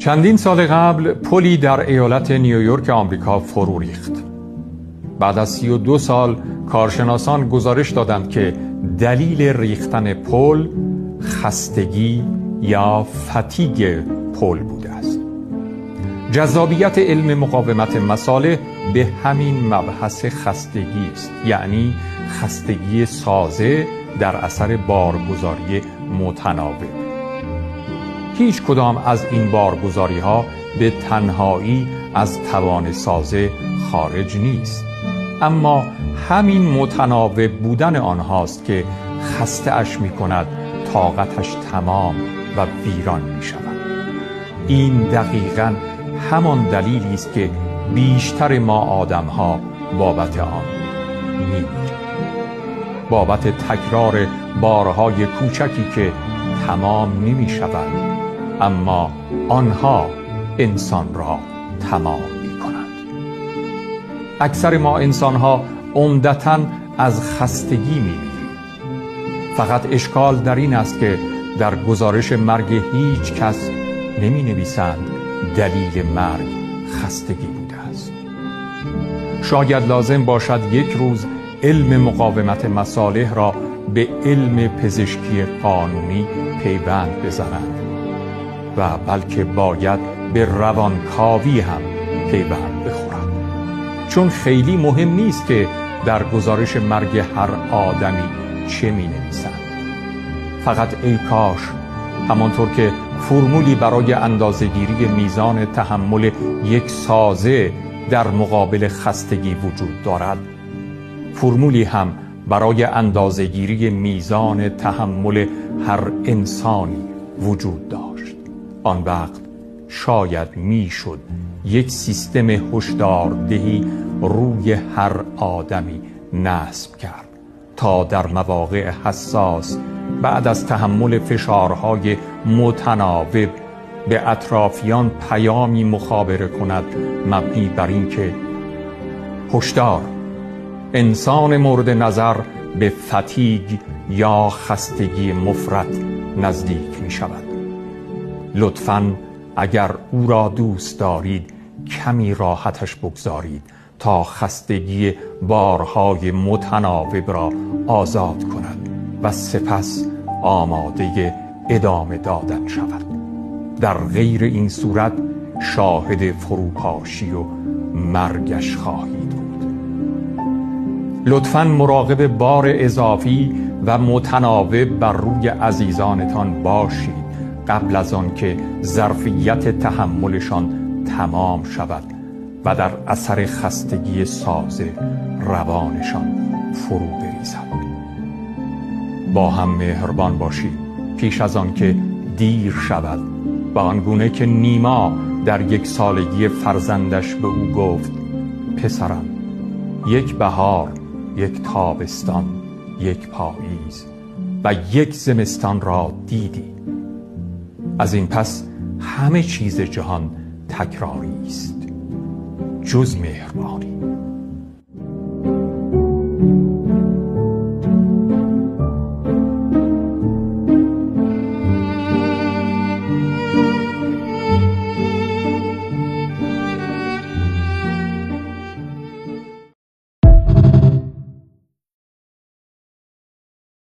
چندین سال قبل پلی در ایالت نیویورک آمریکا فرو ریخت. بعد از 32 سال کارشناسان گزارش دادند که دلیل ریختن پل خستگی یا فتیگ پل بوده است. جذابیت علم مقاومت مصالح به همین مبحث خستگی است، یعنی خستگی سازه در اثر بارگذاری متناوب. هیچ کدام از این بارگذاری ها به تنهایی از توان سازه خارج نیست، اما همین متناوب بودن آنهاست که خسته اش می کند طاقتش تمام و ویران می شود. این دقیقاً همان دلیلی است که بیشتر ما آدم ها بابت آن می‌میریم، بابت تکرار بارهای کوچکی که تمام نمی شوند، اما آنها انسان را تمام می کنند. اکثر ما انسان ها عمدتاً از خستگی می میریم. فقط اشکال در این است که در گزارش مرگ هیچ کس نمی نویسند دلیل مرگ خستگی بوده است. شاید لازم باشد یک روز علم مقاومت مصالح را به علم پزشکی قانونی پیوند بزنند و بلکه باید به روانکاوی هم پیوند بخورد، چون خیلی مهم نیست که در گزارش مرگ هر آدمی چه می نویسند. فقط ای کاش همانطور که فرمولی برای اندازه‌گیری میزان تحمل یک سازه در مقابل خستگی وجود دارد، فرمولی هم برای اندازه‌گیری میزان تحمل هر انسانی وجود داشت. آن وقت شاید میشد یک سیستم هشداردهی روی هر آدمی نصب کرد تا در مواقع حساس بعد از تحمل فشارهای متناوب به اطرافیان پیامی مخابره کند مبنی بر این که هشدار، انسان مورد نظر به فتیگ یا خستگی مفرط نزدیک می شود. لطفاً اگر او را دوست دارید کمی راحتش بگذارید تا خستگی بارهای متناوب را آزاد کند و سپس آماده ادامه دادن شود. در غیر این صورت شاهد فروپاشی و مرگش خواهید بود. لطفاً مراقب بار اضافی و متناوب بر روی عزیزانتان باشید قبل از آن که ظرفیت تحملشان تمام شود و در اثر خستگی سازه روانشان فرو بریزد. با هم مهربان باشید پیش از آن که دیر شود، و آنگونه که نیما در 1 سالگی فرزندش به او گفت: پسرم، یک بهار، یک تابستان، یک پاییز و یک زمستان را دیدی. از این پس همه چیز جهان تکراری است جز مهربانی.